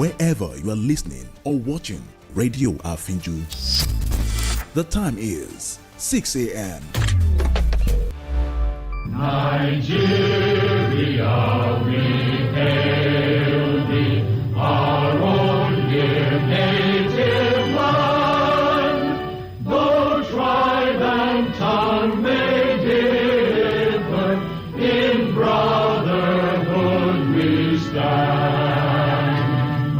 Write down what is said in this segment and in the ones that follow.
wherever you are listening or watching Radio Afinju. The time is 6 a.m. Nigeria, we hail thee, our own dear native land. Though tribe and tongue may differ, in brotherhood we stand.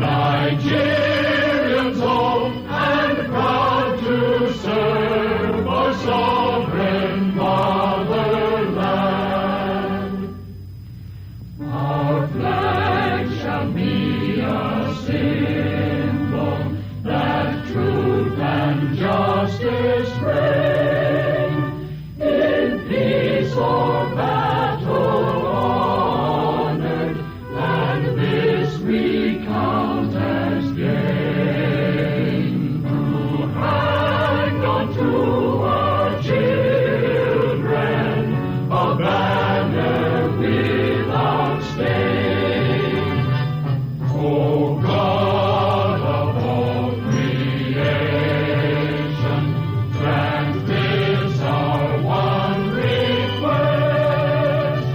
Nigerians old and proud to serve our sovereign fatherland. Our flag shall be a symbol that truth and justice reign. In peace or battle honored, and this we count as gain. To hang on to our children a banner without stain. Oh God of all creation, grant this our one request.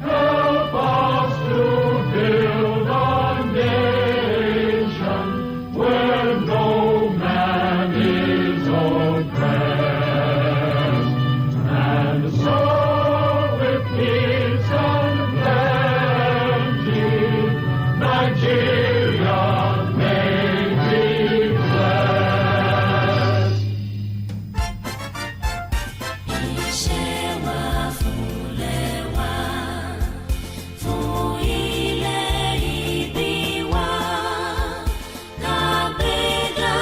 Help us to build a nation where no man is oppressed, and so with peace and plenty, Nigeria may be blessed. Iṣẹ́ wa fúnlẹ̀ wa, fún ilẹ̀ ìbí wa. Kàgbéga,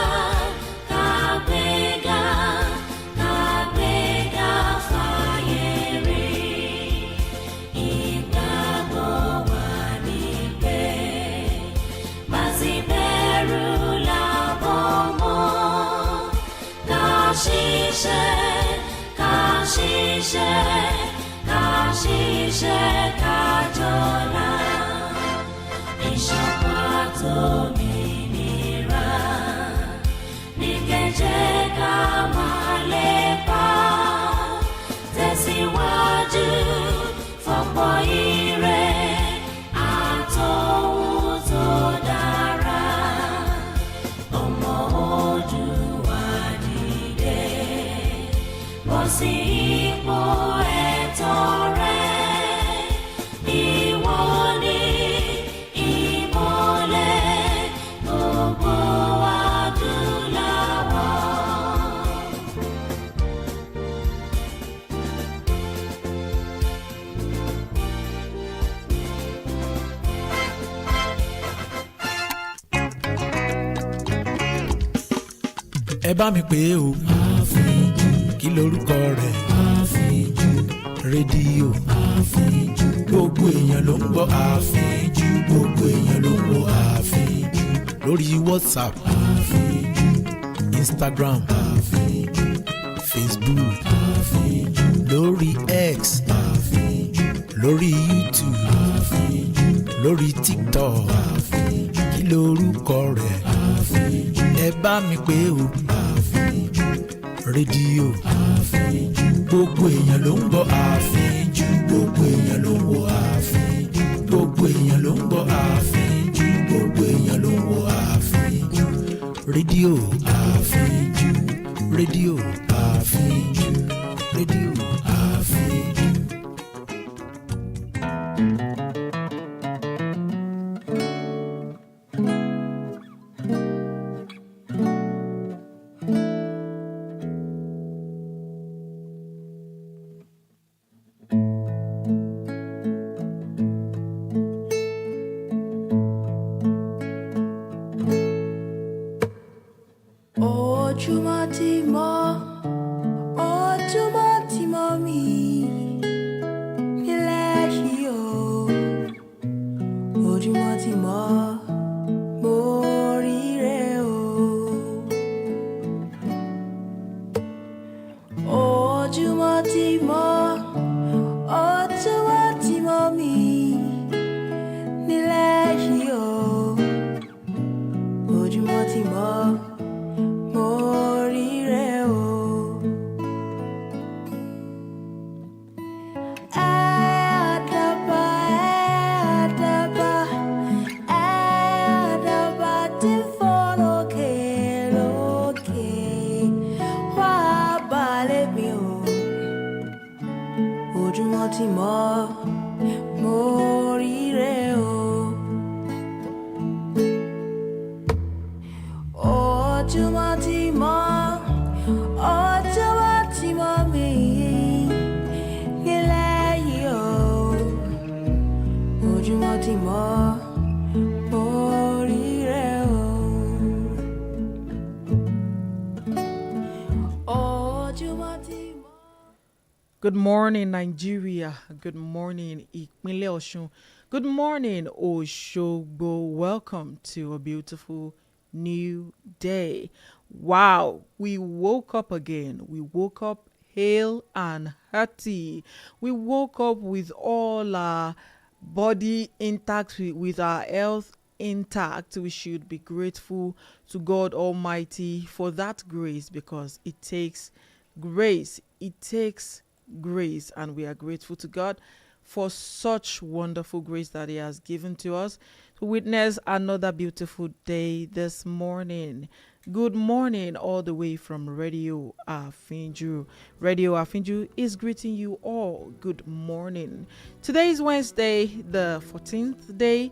kàgbéga, kàgbéga fáyé rí. Ìgbàgbọ́ wa ni pé má sì bẹ̀rù lábọ̀ mọ́. Ká ṣiṣẹ́, ká ṣiṣẹ́, ká ṣiṣẹ́, ká jọlá. Ìṣọ̀kan àtòmìnira ní kẹ́jẹ́ ká máa lépa. Tẹ̀síwájú fọ́pọ̀ ire àtòhun tó dára. Ọmọ Oòduà dìde, bọ́ sí ipò ẹ̀tọ́ rẹ. Ìwọ ni ìmọ́lẹ̀ gbogbo adúláwọ̀. ẹ bá mi pè é o. Àfíjú. Kí lorúkọ rẹ̀? Àfíjú. Rédíò. Àfíjú. Gbogbo èèyàn ló ń gbọ́ Àfíjú. Gbogbo èèyàn ló ń gbọ́ Àfíjú. Lórí WhatsApp. Àfíjú. Instagram. Àfíjú. Facebook. Àfíjú. Lórí X. Àfíjú. Lórí YouTube. Àfíjú. Lórí TikTok. Àfíjú. Kí lorúkọ rẹ̀? Àfíjú. Ẹ bá mi pè é o. Àfíjú. Rédíò. Àfíjú. Gbogbo èèyàn ló ń gbọ́ Àfíjú. Gbogbo èèyàn ló ń wo Àfíjú. Gbogbo èèyàn ló ń gbọ́ Àfíjú. Gbogbo èèyàn ló ń wo Àfíjú. Rédíò Àfíjú. Rédíò Àfíjú. Rédíò Àfíjú. Ojúmọ́ ti mọ́, ojúmọ́ ti mọ́ mi nílẹ̀ yìí o. Ojúmọ́ ti mọ́, mo ríre o. Ojúmọ́ ti mọ́, ojúmọ́ ti mọ́ mi nílẹ̀ yìí o. ojúmọ́ ti mọ́ mo ríre o. Ojúmọ́ ti mọ́ mi nílẹ̀ yìí o. Ojúmọ́ ti mọ́ mo ríre o. Ojúmọ́ ti mọ́. Good morning, Nigeria. Good morning, Ìpínlẹ̀ Ọ̀ṣun. Good morning, Òṣogbo. Welcome to a beautiful new day. Wow, we woke up again. We woke up hale and hearty. We woke up with all our body intact, with our health intact. We should be grateful to God Almighty for that grace, because it takes grace. It takes grace, and we are grateful to God for such wonderful grace that He has given to us to witness another beautiful day this morning. Good morning, all the way from Radio Afinju. Radio Afinju is greeting you all. Good morning. Today is Wednesday, the 14th day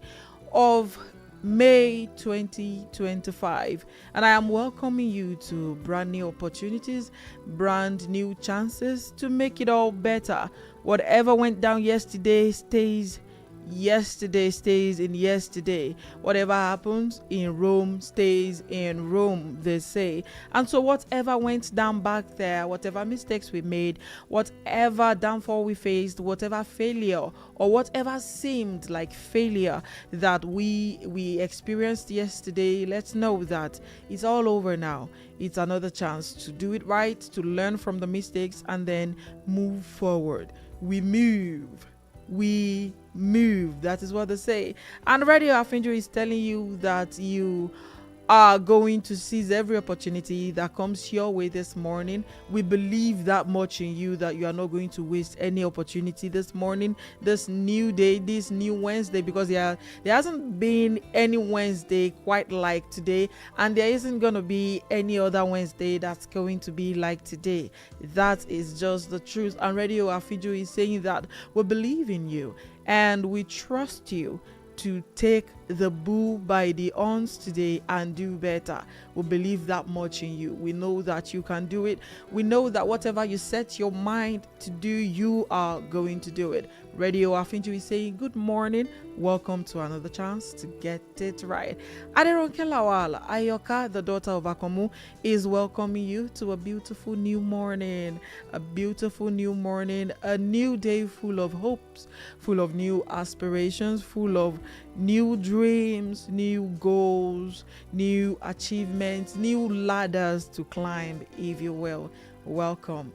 of May 2025, and I am welcoming you to brand new opportunities, brand new chances to make it all better. Whatever went down yesterday stays in yesterday. Whatever happens in Rome stays in Rome, they say. And so whatever went down back there, whatever mistakes we made, whatever downfall we faced, whatever failure or whatever seemed like failure that we experienced yesterday, let's know that it's all over now. It's another chance to do it right, to learn from the mistakes, and then move forward. We move. That is what they say. And Radio Afinju is telling you that you are going to seize every opportunity that comes your way this morning. We believe that much in you, that you are not going to waste any opportunity this morning, this new day, this new Wednesday, because there hasn't been any Wednesday quite like today, and there isn't going to be any other Wednesday that's going to be like today. That is just the truth. And Radio Afinju is saying that we believe in you and we trust you to take the bull by the horns today and do better. We believe that much in you. We know that you can do it. We know that whatever you set your mind to do, you are going to do it. Radio Afinju is saying good morning. Welcome to another chance to get it right. Aderonke Lawal, Ayoka, the daughter of Akomu, is welcoming you to a beautiful new morning. A beautiful new morning, a new day full of hopes, full of new aspirations, full of new dreams, new goals, new achievements, new ladders to climb, if you will. Welcome.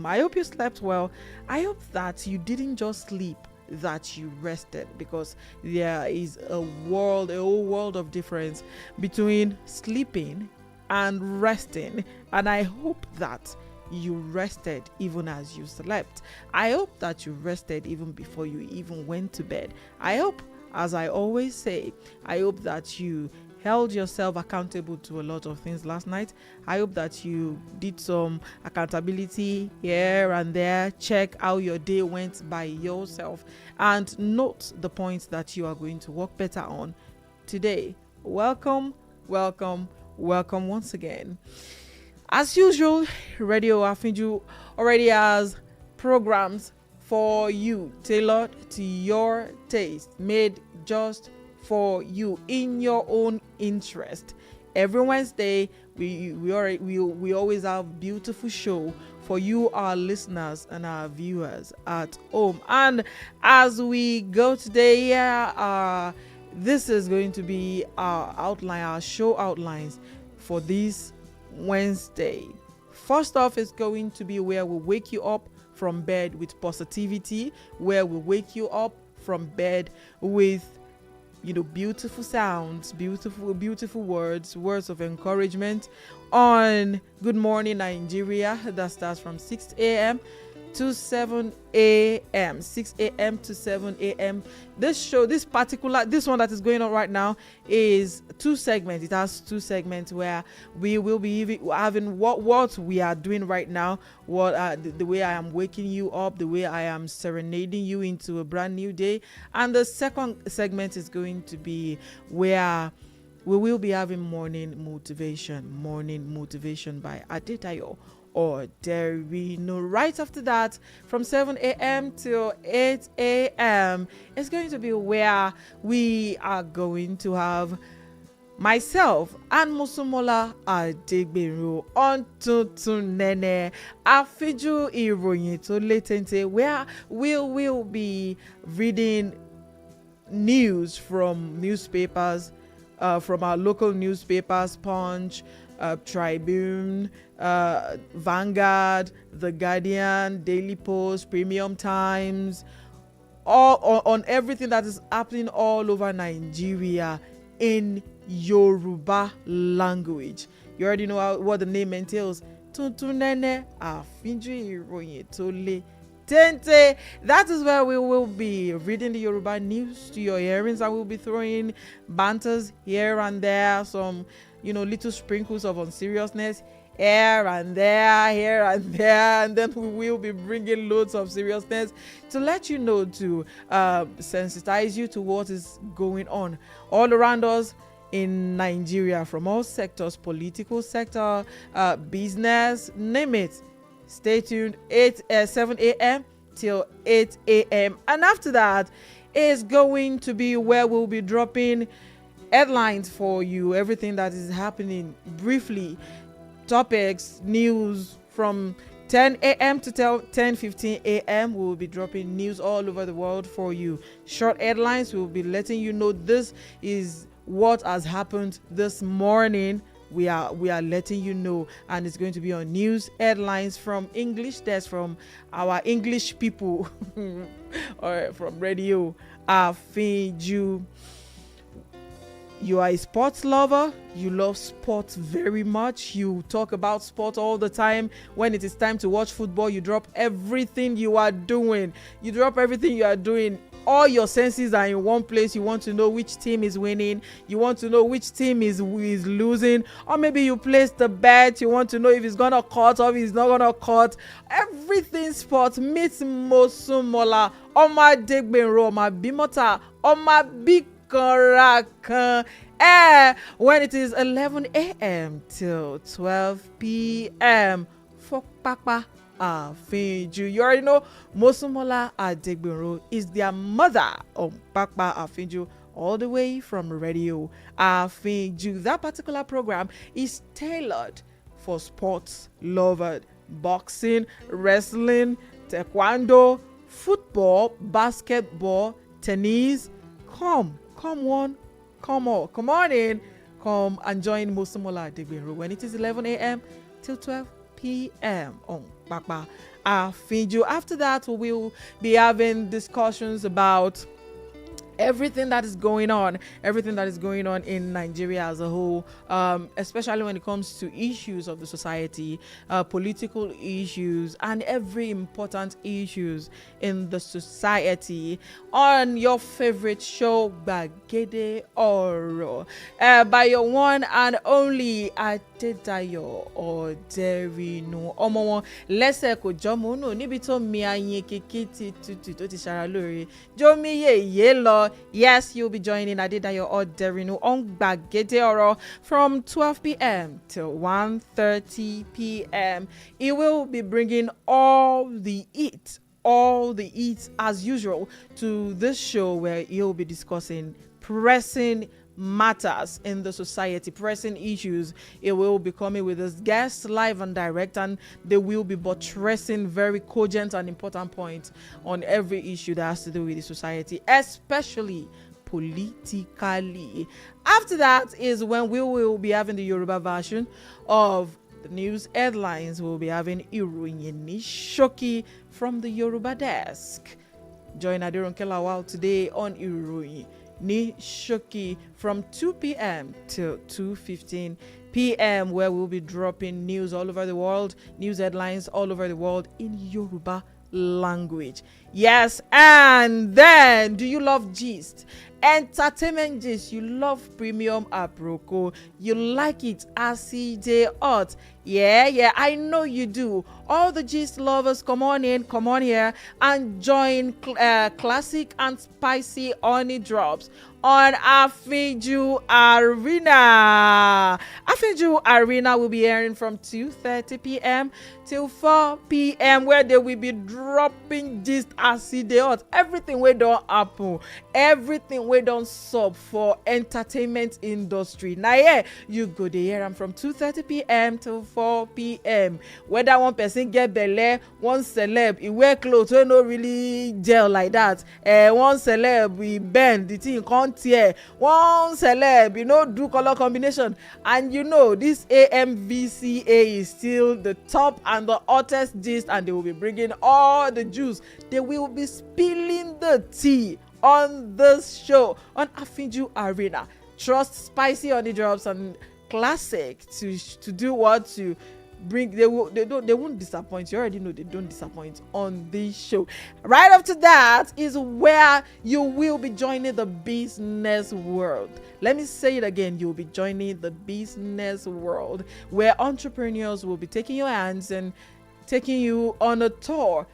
I hope you slept well. I hope that you didn't just sleep, that you rested, because there is a whole world of difference between sleeping and resting. And I hope that you rested even as you slept. I hope that you rested even before you even went to bed. I hope, as I always say, I hope that you held yourself accountable to a lot of things last night. I hope that you did some accountability here and there. Check how your day went by yourself and note the points that you are going to work better on today. Welcome once again. As usual, Radio Afinju already has programs for you, tailored to your taste, made just for you, in your own interest. Every Wednesday, we always have beautiful show for you, our listeners and our viewers at home. And as we go today, this is going to be our outline, our show outlines for this Wednesday. First off, is going to be where we wake you up from bed with positivity, where we wake you up from bed with beautiful sounds, beautiful words of encouragement on Good Morning Nigeria, that starts from 6 a.m. to 7 a.m. 6 a.m. to 7 a.m. This one that is going on right now is 2 segments. It has 2 segments where we will be having what we are doing right now, the way I am waking you up, the way I am serenading you into a brand new day. And the second segment is going to be where we will be having morning motivation by Aderonke or Derino. Right after that, from 7 a.m. till 8 a.m. is going to be where we are going to have myself and Mosumola Adegbenro on Tuntun Nene Afiju Iroyin to Letente, where we will be reading news from newspapers, from our local newspapers, Punch, Tribune, Vanguard, The Guardian, Daily Post, Premium Times, all on everything that is happening all over Nigeria in Yoruba language. You already know what the name entails. Tuntunene Afinju Iroyin Tole Tente. That is where we will be reading the Yoruba news to your hearings, and we'll be throwing banters here and there, some little sprinkles of unseriousness here and there, and then we will be bringing loads of seriousness to let you know, to sensitize you to what is going on all around us in Nigeria, from all sectors, political sector, business, name it. Stay tuned. 7 a.m. till 8 a.m. And after that is going to be where we'll be dropping headlines for you, everything that is happening briefly, topics, news from 10 a.m. to 10:15 a.m. We will be dropping news all over the world for you. Short headlines, we will be letting you know this is what has happened this morning. We are letting you know, and it's going to be on news headlines from English desk, from our English people or from Radio Afiju. You are a sports lover, you love sports very much, you talk about sport all the time. When it is time to watch football, you drop everything you are doing. All your senses are in one place. You want to know which team is winning, you want to know which team is losing, or maybe you place the bet, you want to know if it's gonna cut or if it's not gonna cut. Everything sports meets Mosumola Oma Adegbenro, Oma Bimota, Oma Big Korakan. When it is 11 a.m. till 12 p.m. for Papa Afinju. You already know Mosumola Adegbenro is their mother of Papa Afinju, all the way from Radio Afinju. That particular program is tailored for sports lovers: boxing, wrestling, taekwondo, football, basketball, tennis. Come on in. Come and join Mosumola Adegbenro when it is 11 a.m. till 12 p.m. on Papa Afinju. After that, we will be having discussions about everything that is going on in Nigeria as a whole, especially when it comes to issues of the society, political issues, and every important issues in the society on your favorite show, Gbagede Oro, by your one and only Adedayo Oderinu. Ọmọ wọn lẹ́sẹ̀ kò jọmọ nù níbi tó mi ayin kékeré ti tutù tó ti ṣara lóore jómi yèyé lọ. Yes, you'll be joining Adedayo Oderinu on Gbagede Oro from 12 p.m. till 1:30 p.m. He will be bringing all the eats as usual to this show, where he'll be discussing pressing matters in the society, pressing issues. It will be coming with his guests live and direct, and they will be buttressing very cogent and important points on every issue that has to do with the society, especially politically. After that is when we will be having the Yoruba version of the news headlines. We'll be having Iroyin ni Shoki from the Yoruba desk. Join Aderonke Lawal today on Iroyin ni Shoki from 2 p.m. till 2:15 p.m. where we'll be dropping news all over the world, news headlines all over the world in Yoruba language. Yes, and then do you love gist? Entertainment gist. You love premium aproko. You like it as they hot. Yeah, I know you do. All the gist lovers, come on here and join classic and spicy honey drops on Afiju Arena. Afiju Arena will be airing from 2:30 p.m. till 4 p.m. where they will be dropping gist as they hot. Everything we don't happen, everything we don't sub for entertainment industry. Now yeah, you go there and from 2:30 p.m. till 4 p.m. Whether one person get belle, one celeb, he wear clothes wey no really gel like that. One celeb we bend the thing can't tear. One celeb do color combination, and this AMVCA is still the top and the hottest gist, and they will be bringing all the juice. They will be spilling the tea on this show on Afiju Arena. Trust spicy honey drops and classic to do what to bring. They won't disappoint. You already know they don't disappoint on this show. Right after that is where you will be joining the business world. Let me say it again. You'll be joining the business world where entrepreneurs will be taking your hands and taking you on a tour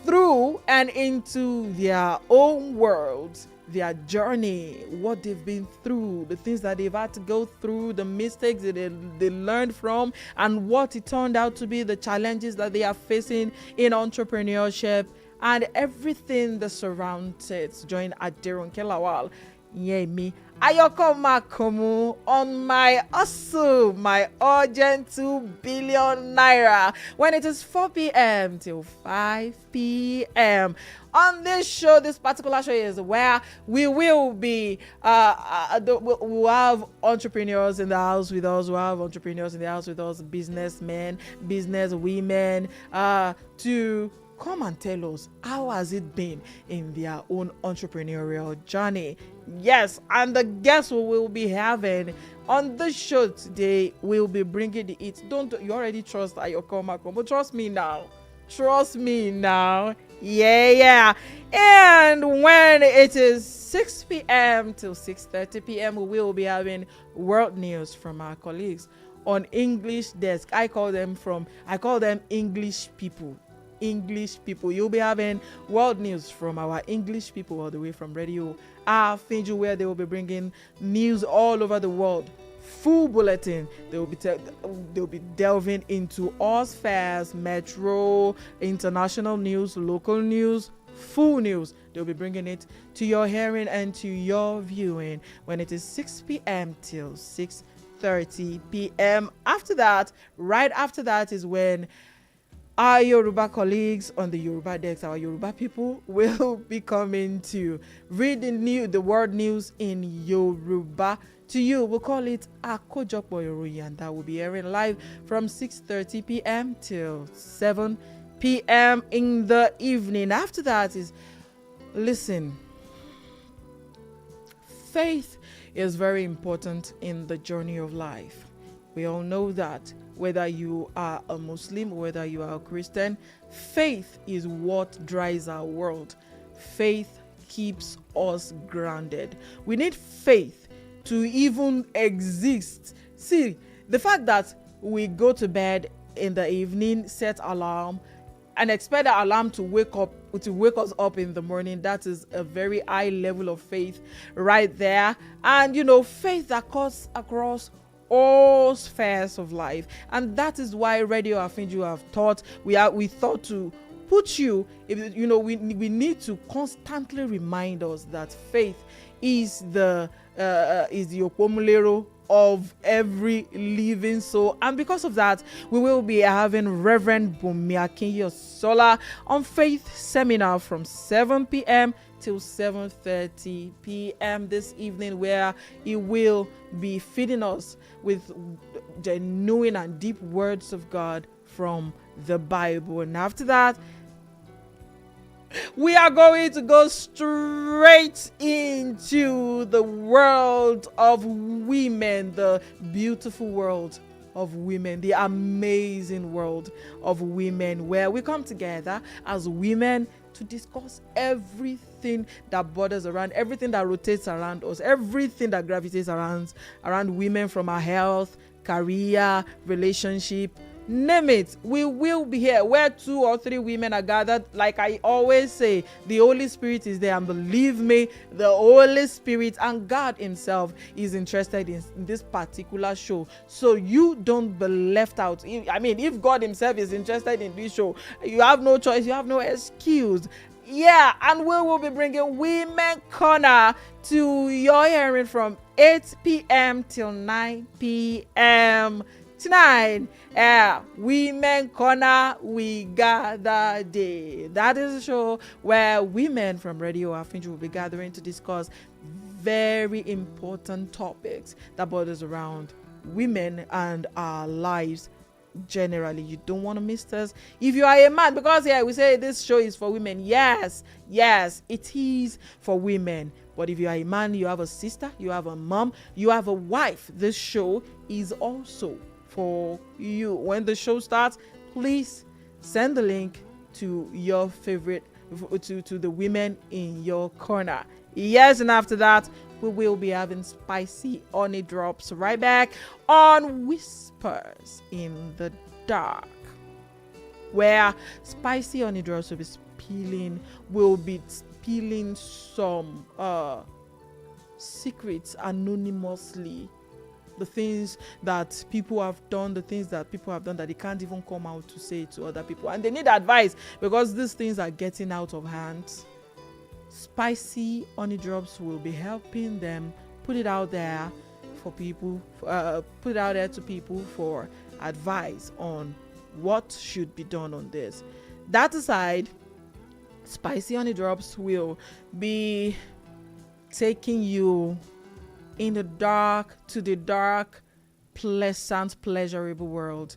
through and into their own worlds, their journey, what they've been through, the things that they've had to go through, the mistakes that they learned from, and what it turned out to be, the challenges that they are facing in entrepreneurship, and everything that surrounds it. Join Aderonke Lawal. Yeah, me. Ayoko Makomu on my hustle, my urgent 2 billion naira when it is 4 p.m. till 5 p.m. On this show, this particular show is where we will be, we'll have entrepreneurs in the house with us, we'll have entrepreneurs in the house with us, businessmen, business women, to come and tell us how has it been in their own entrepreneurial journey. Yes, and the guests we will be having on the show today will be bringing the heat. You already trust Ayoko Mako, but trust me now. Yeah. And when it is 6 p.m. till 6:30 p.m., we will be having world news from our colleagues on English desk. I call them English people. You'll be having world news from our English people all the way from Radio Afiju, where they will be bringing news all over the world. Full bulletin. They'll be delving into all spheres, metro, international news, local news, full news. They'll be bringing it to your hearing and to your viewing when it is 6 p.m. till 6:30 p.m. Right after that is when our Yoruba colleagues on the Yoruba desk, our Yoruba people, will be coming to read the world news in Yoruba to you. We'll call it Akojopo Yoruba, and that will be airing live from 6:30 p.m. till 7 p.m. in the evening. After that is, listen, faith is very important in the journey of life. We all know that. Whether you are a Muslim, whether you are a Christian, faith is what drives our world. Faith keeps us grounded. We need faith to even exist. See, the fact that we go to bed in the evening, set alarm, and expect the alarm to wake us up in the morning, that is a very high level of faith right there. And faith that cuts across all spheres of life, and that is why Radio Afiju have thought we thought to put you. We need to constantly remind us that faith is the opomulero of every living soul, and because of that, we will be having Reverend Bumi Akinyosola on Faith Seminar from 7 p.m. till 7:30 p.m. this evening, where he will be feeding us with genuine and deep words of God from the Bible. And after that, we are going to go straight into the world of women, the beautiful world of women, the amazing world of women, where we come together as women to discuss everything that borders around, everything that rotates around us, everything that gravitates around women, from our health, career, relationship, name it. We will be here where 2 or 3 women are gathered. Like I always say, the Holy Spirit is there, and believe me, the Holy Spirit and God himself is interested in this particular show, so you don't be left out. If God himself is interested in this show, you have no choice, you have no excuse. Yeah, and we will be bringing Women Corner to your hearing from 8 p.m. till 9 p.m. tonight. Women Corner, we gather day. That is a show where women from Radio Afinju will be gathering to discuss very important topics that borders around women and our lives generally. You don't want to miss this. If you are a man, because we say this show is for women. Yes, it is for women. But if you are a man, you have a sister, you have a mom, you have a wife, this show is also for you. When the show starts, please send the link to your favorite, to the women in your corner. Yes, and after that, we will be having spicy honey drops right back on Whispers in the Dark, where spicy honey drops will be spilling some secrets anonymously. The things that people have done, that they can't even come out to say to other people, and they need advice because these things are getting out of hand. Spicy honey drops will be helping them put it out there for people, to people for advice on what should be done on this. That aside, spicy honey drops will be taking you in the dark, to the dark, pleasant, pleasurable world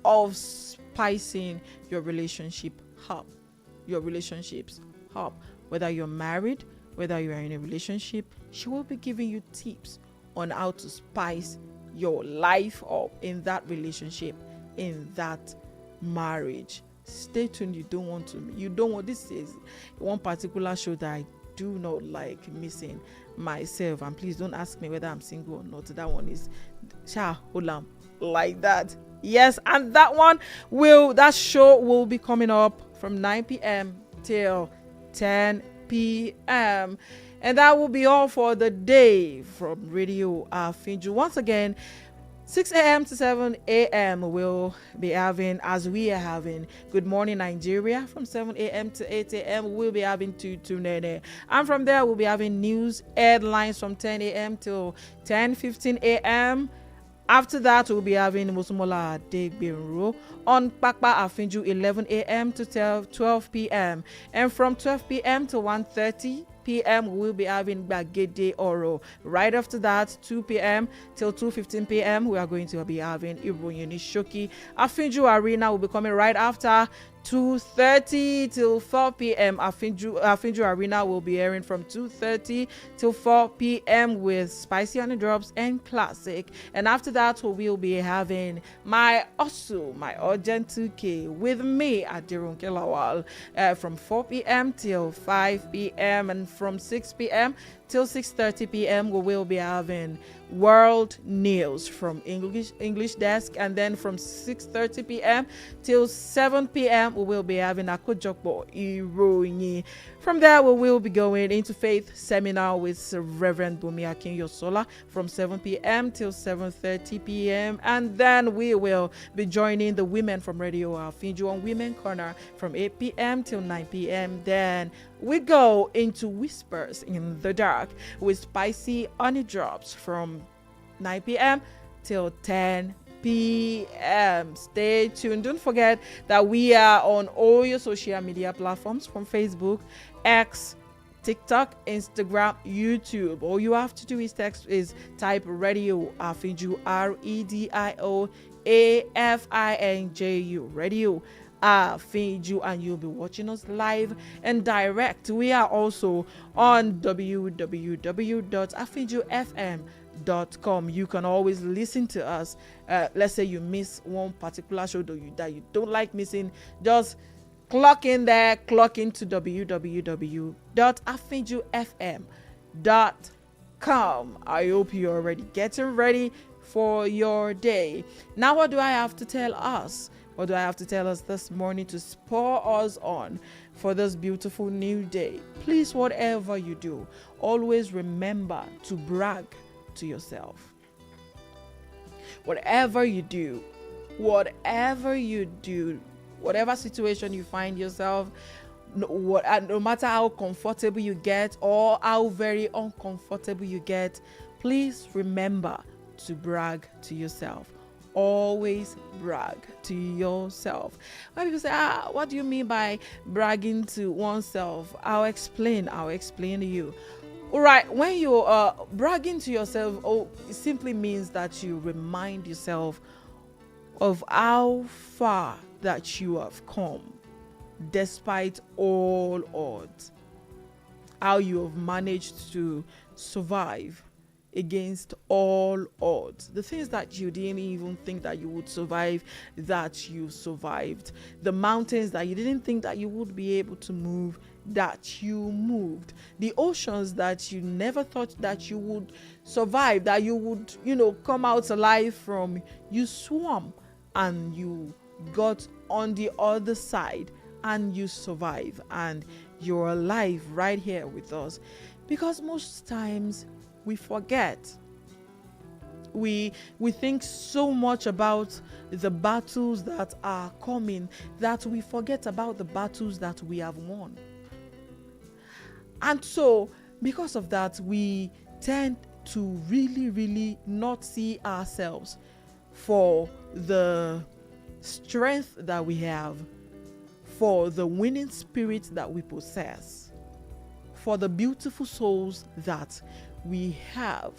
of spicing your relationships up. Whether you're married, whether you are in a relationship, she will be giving you tips on how to spice your life up in that relationship, in that marriage. Stay tuned. This is one particular show that I do not like missing myself, and please don't ask me whether I'm single or not. That one is like that. Yes, and that show will be coming up from 9 p.m. till 10 p.m. And that will be all for the day from Radio Afinju. Once again, 6 a.m. to 7 a.m. we'll be having, as we are having, Good Morning Nigeria. From 7 a.m. to 8 a.m. we'll be having Tutu Nene. And from there we'll be having news headlines from 10 a.m. till 10:15 a.m. After that, we'll be having Musumola Degbenro on Pakpa Afinju 11 a.m. to 12 p.m. And from 12 p.m. to 1:30 p.m. we'll be having Bagede Oro. Right after that, 2 p.m. till 2:15 p.m. we are going to be having Iroyin Shoki. Afinju Arena will be coming right after 2:30 till 4 p.m. Afinju Arena will be airing from 2:30 till 4 p.m. with Spicy Honey Drops and Classic. And after that, we will be having my Urgent 2K with me, Aderonke Lawal, from 4 p.m. till 5 p.m. and from 6 p.m. till 6:30 p.m. we will be having World News from English Desk, and then from 6:30 p.m. till 7 p.m. we will be having Akojokbo Iroyin. From there, we will be going into Faith Seminar with Reverend Bumi Akinyosola from 7 p.m. till 7:30 p.m. And then we will be joining the women from Radio Afinju on Women Corner from 8 p.m. till 9 p.m. Then we go into Whispers in the Dark with Spicy Honey Drops from 9 p.m. till 10 p.m. Stay tuned. Don't forget that we are on all your social media platforms, from Facebook, X, TikTok, Instagram, YouTube. All you have to do is type Radio Afinju, REDIO AFINJU, Radio Afinju, and you'll be watching us live and direct. We are also on www.afinjufm.com afenju.com. You can always listen to us. Let's say you miss one particular show that you don't like missing, just clock in there, clock into www.afenjufm.com. I hope you're already getting ready for your day. Now, what do I have to tell us? What do I have to tell us this morning to spur us on for this beautiful new day? Please, whatever you do, always remember to brag to yourself. Whatever you do, whatever situation you find yourself, no matter how comfortable you get or how very uncomfortable you get, please remember to brag to yourself. Always brag to yourself. When people say, what do you mean by bragging to oneself? I'll explain to you. All right, when you're bragging to yourself, it simply means that you remind yourself of how far that you have come despite all odds, how you have managed to survive against all odds, the things that you didn't even think that you would survive, that you survived, the mountains that you didn't think that you would be able to move, that you moved, the oceans that you never thought that you would survive, that you would come out alive from, you swam and you got on the other side and you survive and you're alive right here with us. Because most times we forget. We think so much about the battles that are coming that we forget about the battles that we have won. And so, because of that, we tend to really not see ourselves for the strength that we have, for the winning spirit that we possess, for the beautiful souls that we have.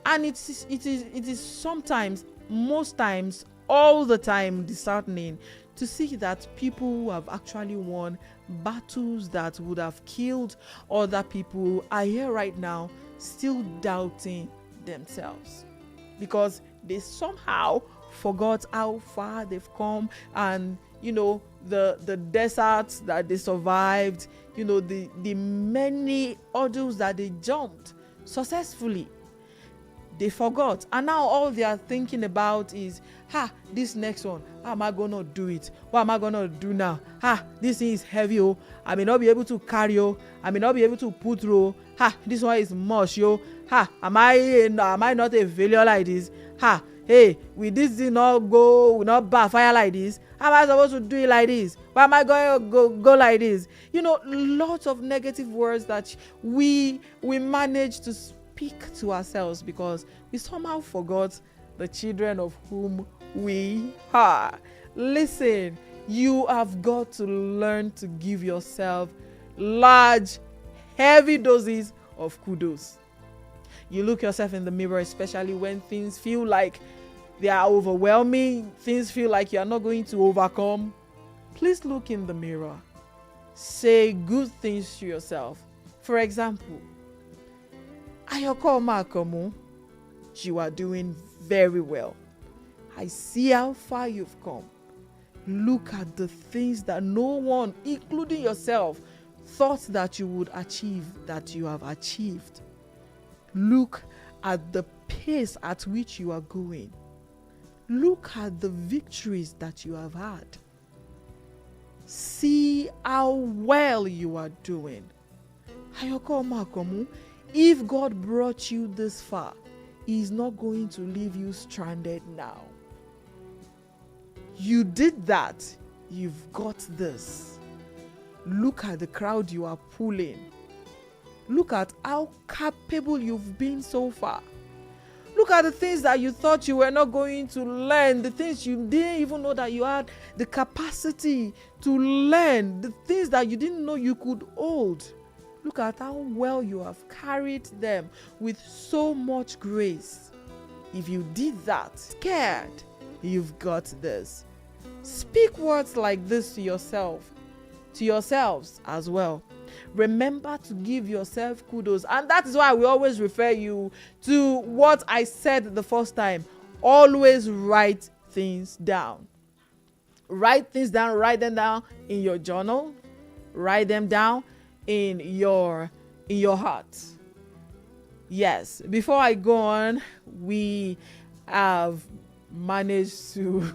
And it is sometimes, most times, all the time disheartening to see that people who have actually won battles that would have killed other people are here right now still doubting themselves, because they somehow forgot how far they've come, and the deserts that they survived, the many hurdles that they jumped successfully. They forgot, and now all they are thinking about is, this next one, how am I gonna do it? What am I gonna do now? This thing is heavy, I may not be able to carry, I may not be able to put through. This one is much, am I not a failure like this? Hey, will this thing not backfire like this? How am I supposed to do it like this? Why am I going to go like this? Lots of negative words that we manage to speak to ourselves because we somehow forgot the children of whom we are. Listen, you have got to learn to give yourself large, heavy doses of kudos. You look yourself in the mirror, especially when things feel like they are overwhelming, things feel like you are not going to overcome. Please look in the mirror. Say good things to yourself. For example, Ayoko Makomu, you are doing very well. I see how far you've come. Look at the things that no one, including yourself, thought that you would achieve, that you have achieved. Look at the pace at which you are going. Look at the victories that you have had. See how well you are doing. Ayoko Makomu, if God brought you this far, He is not going to leave you stranded now. You did that. You've got this. Look at the crowd you are pulling. Look at how capable you've been so far. Look at the things that you thought you were not going to learn, the things you didn't even know that you had the capacity to learn, the things that you didn't know you could hold. Look at how well you have carried them with so much grace. If you did that, scared, you've got this. Speak words like this to yourself, to yourselves as well. Remember to give yourself kudos. And that is why we always refer you to what I said the first time. Always write things down. Write things down. Write them down in your journal. Write them down in your heart. Yes. Before I go on, we have managed to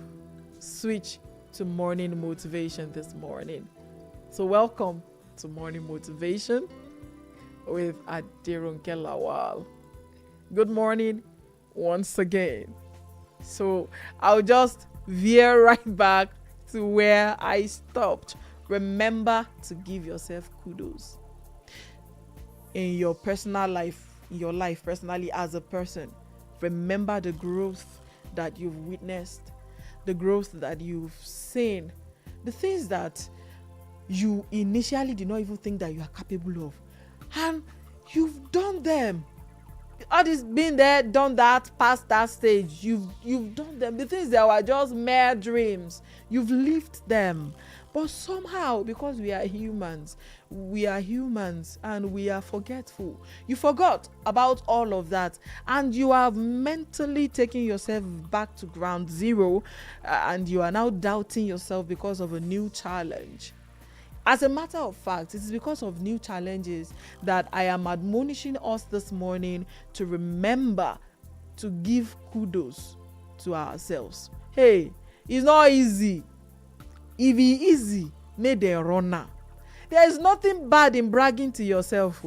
switch to morning motivation this morning. So welcome to morning motivation with Aderonke Lawal. Good morning once again. So I'll just veer right back to where I stopped. Remember to give yourself kudos in your personal life, in your life personally as a person. Remember the growth that you've witnessed, the growth that you've seen, the things that you initially did not even think that you are capable of, and you've done them. All this been there, done that, past that stage, you've done them. The things that were just mere dreams, you've lived them. But somehow, because we are humans and we are forgetful, you forgot about all of that, and you have mentally taken yourself back to ground zero, and you are now doubting yourself because of a new challenge. As a matter of fact, it is because of new challenges that I am admonishing us this morning to remember to give kudos to ourselves. Hey, it's not easy. If it easy, may they run now. There is nothing bad in bragging to yourself.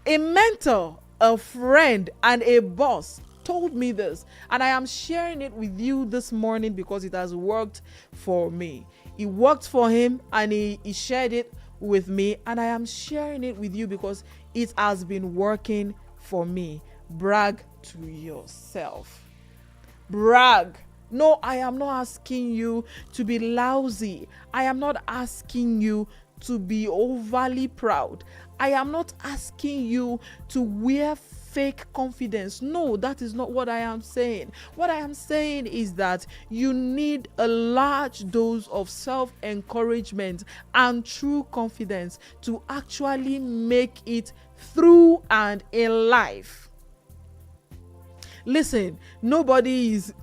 A mentor, a friend, and a boss told me this, and I am sharing it with you this morning because it has worked for me. It worked for him, and he shared it with me, and I am sharing it with you because it has been working for me. Brag to yourself. Brag. No, I am not asking you to be lousy. I am not asking you to be overly proud. I am not asking you to wear fake confidence. No, that is not what I am saying. What I am saying is that you need a large dose of self-encouragement and true confidence to actually make it through and in life. Listen, nobody is,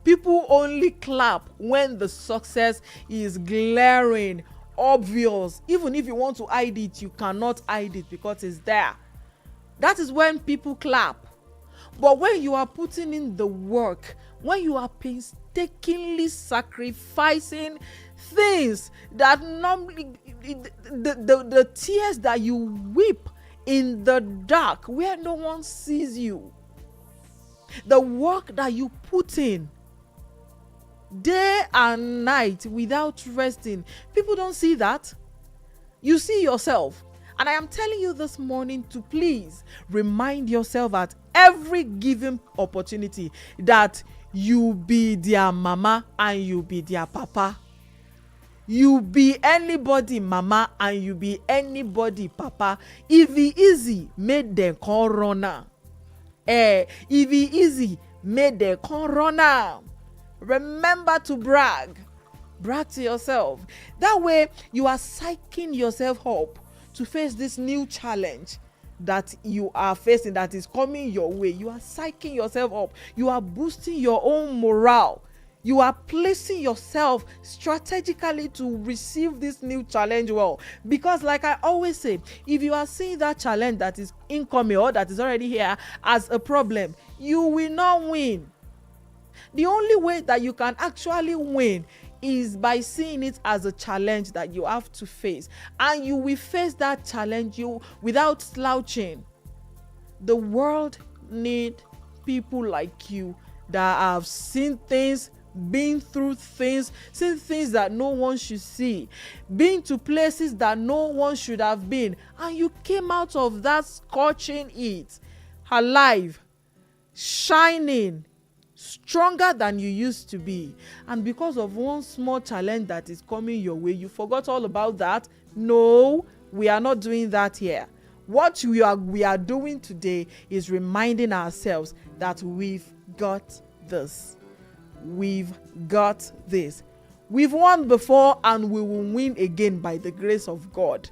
people only clap when the success is glaring, obvious. Even if you want to hide it, you cannot hide it because it's there. That is when people clap. But when you are putting in the work, when you are painstakingly sacrificing things that normally, the tears that you weep in the dark where no one sees you, the work that you put in day and night without resting, people don't see that. You see yourself. And I am telling you this morning to please remind yourself at every given opportunity that you be their mama and you be their papa. You be anybody mama and you be anybody papa. If it easy, make them call runner. If it easy, make them call runner. Remember to brag. Brag to yourself. That way you are psyching yourself up to face this new challenge that you are facing, that is coming your way. You are psyching yourself up. You are boosting your own morale. You are placing yourself strategically to receive this new challenge well. Because like I always say, if you are seeing that challenge that is incoming or that is already here as a problem, you will not win. The only way that you can actually win is by seeing it as a challenge that you have to face, and you will face that challenge without slouching. The world needs people like you that have seen things, been through things, seen things that no one should see, been to places that no one should have been, and you came out of that scorching heat alive, shining, stronger than you used to be. And because of one small challenge that is coming your way, you forgot all about that. No, we are not doing that here. What we are doing today is reminding ourselves that we've got this. We've got this. We've won before and we will win again by the grace of God.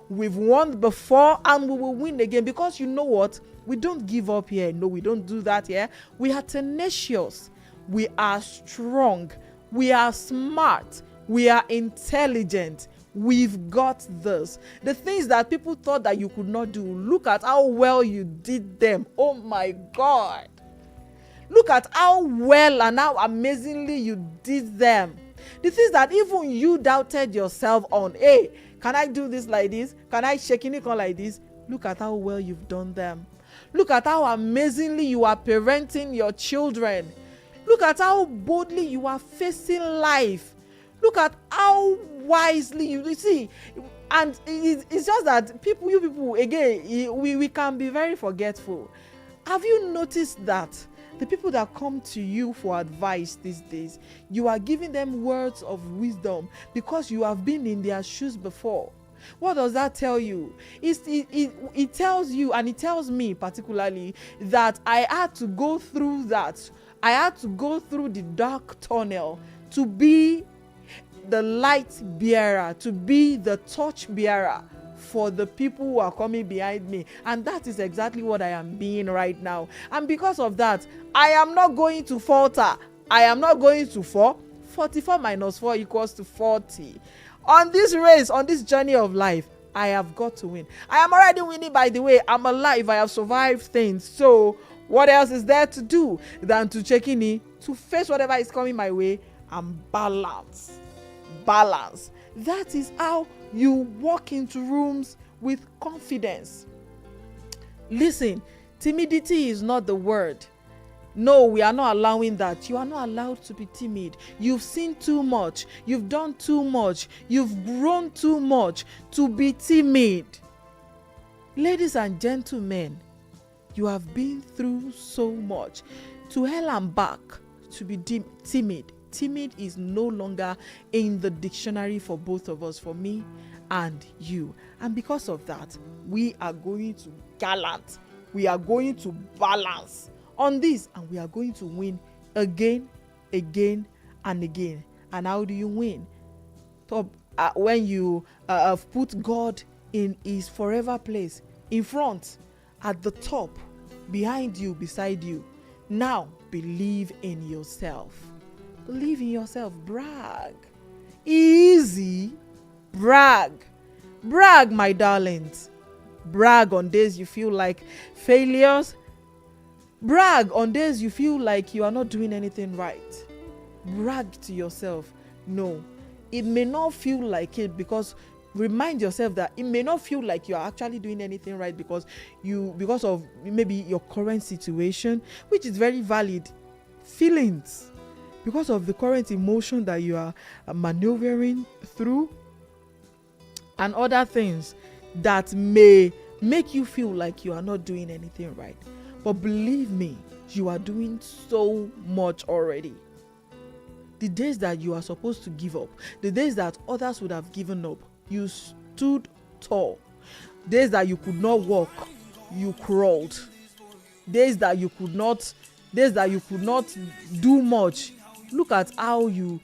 We've won before and we will win again, because you know what? We don't give up here. No, we don't do that here. We are tenacious. We are strong. We are smart. We are intelligent. We've got this. The things that people thought that you could not do, look at how well you did them. Oh my God. Look at how well and how amazingly you did them. The things that even you doubted yourself on. Hey, can I do this like this? Can I shake it like this? Look at how well you've done them. Look at how amazingly you are parenting your children. Look at how boldly you are facing life. Look at how wisely you see. And it's just that you people, again, we can be very forgetful. Have you noticed that the people that come to you for advice these days, you are giving them words of wisdom because you have been in their shoes before? What does that tell you? It tells you, and it tells me particularly, that I had to go through that. I had to go through the dark tunnel to be the light bearer, to be the torch bearer for the people who are coming behind me. And that is exactly what I am being right now. And because of that, I am not going to falter. I am not going to fall. 44 minus 4 equals to 40. On this race, on this journey of life, I have got to win. I am already winning, by the way. I'm alive. I have survived things. So what else is there to do than to check in, to face whatever is coming my way and balance. Balance. That is how you walk into rooms with confidence. Listen, timidity is not the word. No, we are not allowing that. You are not allowed to be timid. You've seen too much. You've done too much. You've grown too much to be timid. Ladies and gentlemen, you have been through so much. To hell and back to be timid. Timid is no longer in the dictionary for both of us, for me and you. And because of that, we are going to gallant. We are going to balance on this, and we are going to win again, again, and again. And how do you win? When you put God in his forever place, in front, at the top, behind you, beside you. Now, believe in yourself. Believe in yourself. Brag. Easy. Brag. Brag, my darlings. Brag on days you feel like failures. Brag on days you feel like you are not doing anything right. Brag to yourself. No, it may not feel like it, because remind yourself that it may not feel like you are actually doing anything right because of maybe your current situation, which is very valid. Feelings, because of the current emotion that you are maneuvering through, and other things that may make you feel like you are not doing anything right. But believe me, you are doing so much already. The days that you are supposed to give up, the days that others would have given up, you stood tall. Days that you could not walk, you crawled. Days that you could not do much. Look at how you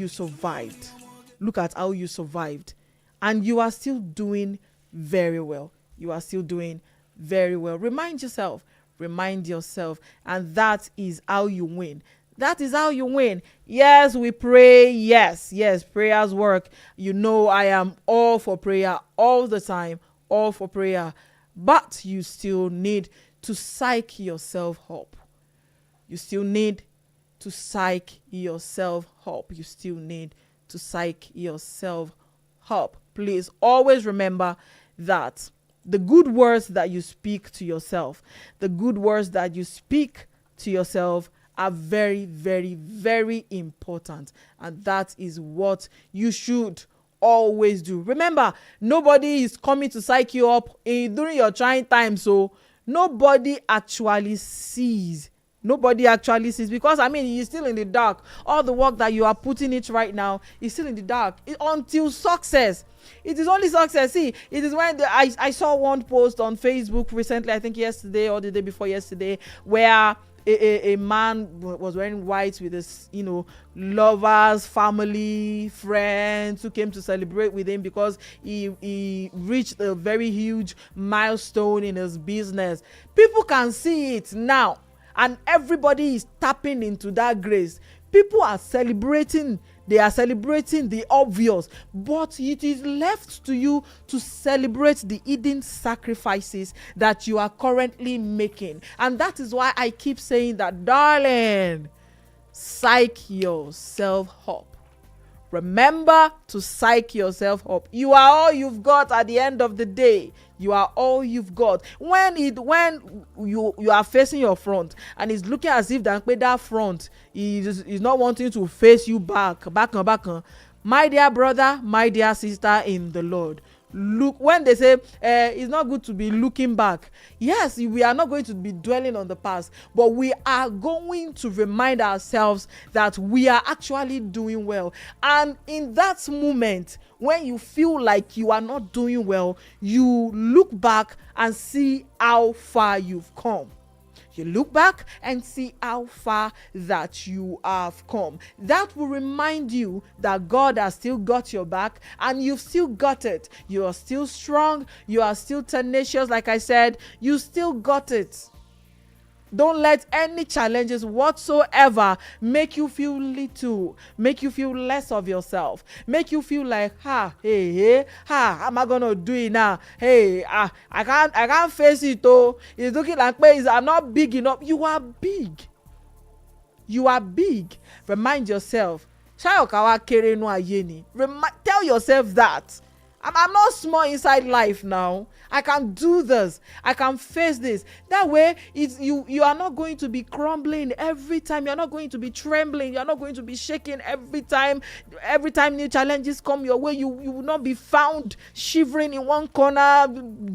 survived. Look at how you survived. And you are still doing very well. You are still doing very well. Remind yourself, and that is how you win. That is how you win. Yes, we pray. Yes, prayers work. You know, I am all for prayer all the time, all for prayer. But you still need to psych yourself up. You still need to psych yourself up. You still need to psych yourself up. Please always remember that the good words that you speak to yourself, are very, very, very important. And that is what you should always do. Remember, nobody is coming to psych you up during your trying time. So nobody actually sees. Because, you're still in the dark. All the work that you are putting it right now is still in the dark until success. It is only success. See, it is when I saw one post on Facebook recently, I think yesterday or the day before yesterday, where a man was wearing white with his, lovers, family, friends who came to celebrate with him because he reached a very huge milestone in his business. People can see it now, and everybody is tapping into that grace. People are celebrating. They are celebrating the obvious, but it is left to you to celebrate the hidden sacrifices that you are currently making. And that is why I keep saying that, darling, psych yourself up. Remember to psych yourself up. You are all you've got at the end of the day. You are all you've got. When you are facing your front and it's looking as if that front is not wanting to face you back. My dear brother, my dear sister in the Lord, look, when they say it's not good to be looking back, yes, we are not going to be dwelling on the past, but we are going to remind ourselves that we are actually doing well. And in that moment when you feel like you are not doing well, you look back and see how far you've come. You look back and see how far that you have come. That will remind you that God has still got your back and you've still got it. You are still strong. You are still tenacious. Like I said, you still got it. Don't let any challenges whatsoever make you feel little, make you feel less of yourself, make you feel like, how am I gonna do it now? I can't face it. Oh, it's looking like I'm not big enough. You are big. You are big. Remind yourself. Tell yourself that. I'm not small inside life now. I can do this. I can face this. That way, you are not going to be crumbling every time. You're not going to be trembling. You're not going to be shaking every time. Every time new challenges come your way, you will not be found shivering in one corner,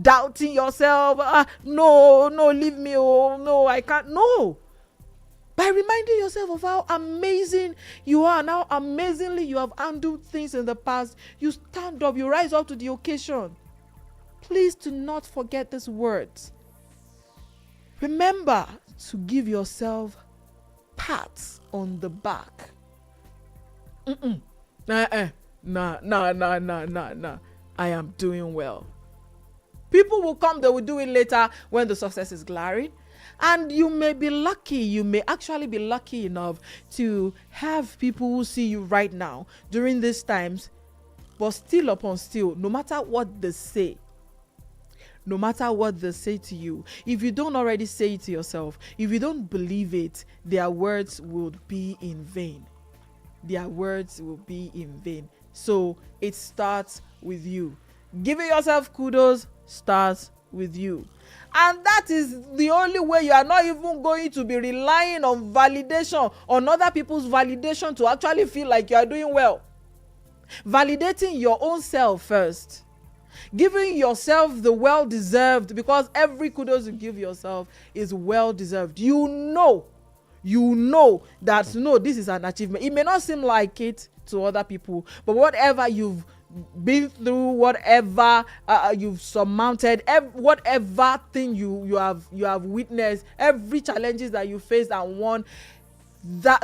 doubting yourself. No, leave me. Oh, no, I can't. No. By reminding yourself of how amazing you are and how amazingly you have handled things in the past, you stand up, you rise up to the occasion. Please do not forget these words. Remember to give yourself pats on the back. Nah. I am doing well. People will come, they will do it later when the success is glaring. And you may be lucky, you may actually be lucky enough to have people who see you right now during these times, but still upon still, no matter what they say to you, if you don't already say it to yourself, if you don't believe it, their words will be in vain. Their words will be in vain. So it starts with you. Giving yourself kudos starts with you. And that is the only way. You are not even going to be relying on validation, on other people's validation to actually feel like you are doing well. Validating your own self first. Giving yourself the well-deserved, because every kudos you give yourself is well-deserved. You know that, no, this is an achievement. It may not seem like it to other people, but whatever you've been through, whatever you've surmounted, whatever thing you have witnessed, every challenges that you faced and won,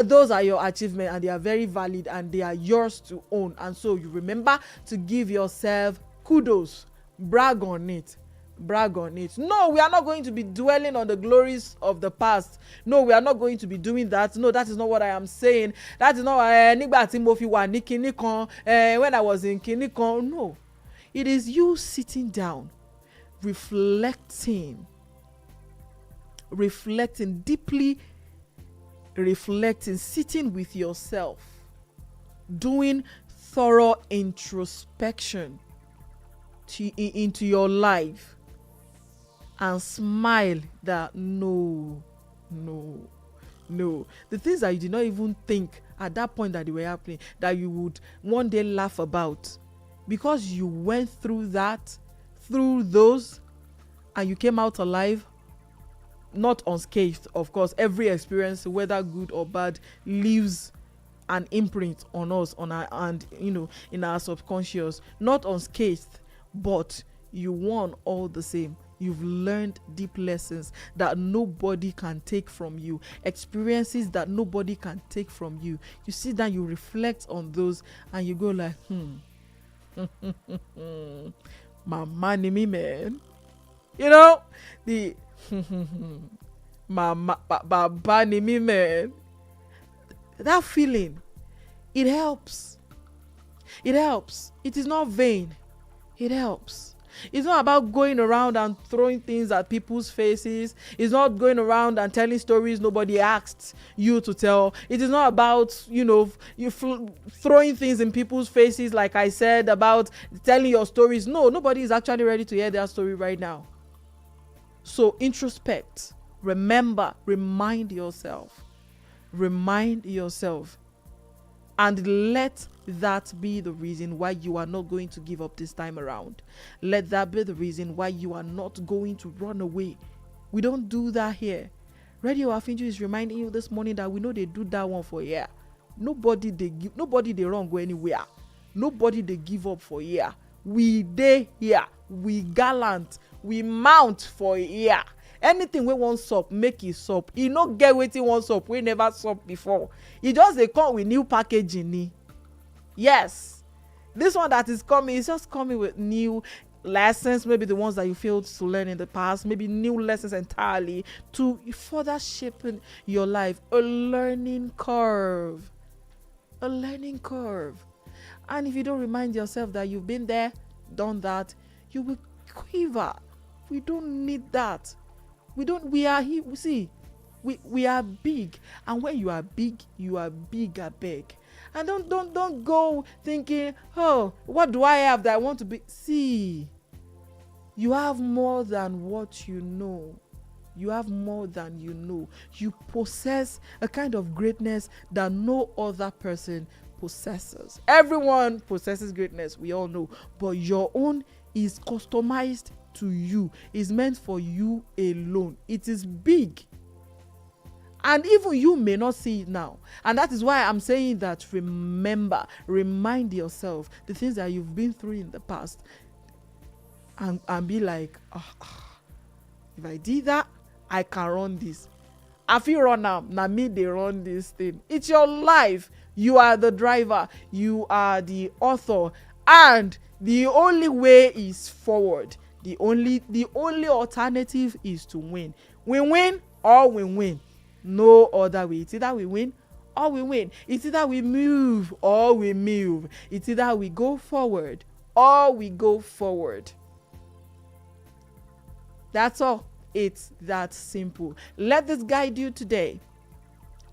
those are your achievements, and they are very valid and they are yours to own. And so you remember to give yourself kudos, brag on it. No, we are not going to be dwelling on the glories of the past. No, we are not going to be doing that. No, that is not what I am saying. That is not when I was in Kinikon. No, it is you sitting down, reflecting, deeply reflecting, sitting with yourself, doing thorough introspection into your life, and smile that no, the things that you did not even think at that point that they were happening, that you would one day laugh about, because you went through those, and you came out alive, not unscathed. Of course, every experience, whether good or bad, leaves an imprint on us, on our, and in our subconscious. Not unscathed, but you won all the same. You've learned deep lessons that nobody can take from you, experiences that nobody can take from you. You sit down, you reflect on those, and you go like, mama ni me, man. You know, the mama baba ni me, man. That feeling, it helps. It helps. It is not vain. It helps. It's not about going around and throwing things at people's faces. It's not going around and telling stories nobody asked you to tell. It is not about, throwing things in people's faces, like I said, about telling your stories. No, nobody is actually ready to hear their story right now. So introspect. Remember, remind yourself. And let that be the reason why you are not going to give up this time around. Let that be the reason why you are not going to run away. We don't do that here. Radio Afinju is reminding you this morning that we know they do that one for a year. Nobody they run go anywhere. Nobody they give up for a year. We dey here. We gallant. We mount for a year. Anything we want sup, make it sup. E no get wetin want sup, we never sup before. E just dey come with new packaging. Yes, this one that is coming is just coming with new lessons, maybe the ones that you failed to learn in the past, maybe new lessons entirely to further shaping your life. A learning curve. And if you don't remind yourself that you've been there, done that, you will quiver. We don't need that. We are here. See, we are big, and when you are big, I beg. And don't go thinking, oh, what do I have that I want to be? See, you have more than what you know. You have more than you know. You possess a kind of greatness that no other person possesses. Everyone possesses greatness, we all know, but your own is customized to you, is meant for you alone. It is big, and even you may not see it now. And that is why I'm saying that remind yourself the things that you've been through in the past, and be like, if I did that, I can run this. I feel run now me they run this thing. It's your life. You are the driver, you are the author, and the only way is forward. The only alternative is to win. We win or we win. No other way. It's either we win or we win. It's either we move or we move. It's either we go forward or we go forward. That's all. It's that simple. Let this guide you today.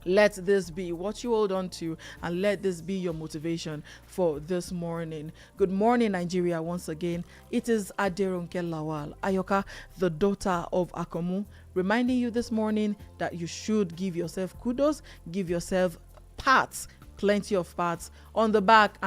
Let this be what you hold on to, and let this be your motivation for this morning. Good morning, Nigeria, once again. It is Aderonke Lawal, Ayoka, the daughter of Akomu, reminding you this morning that you should give yourself kudos, give yourself pats, plenty of pats on the back. And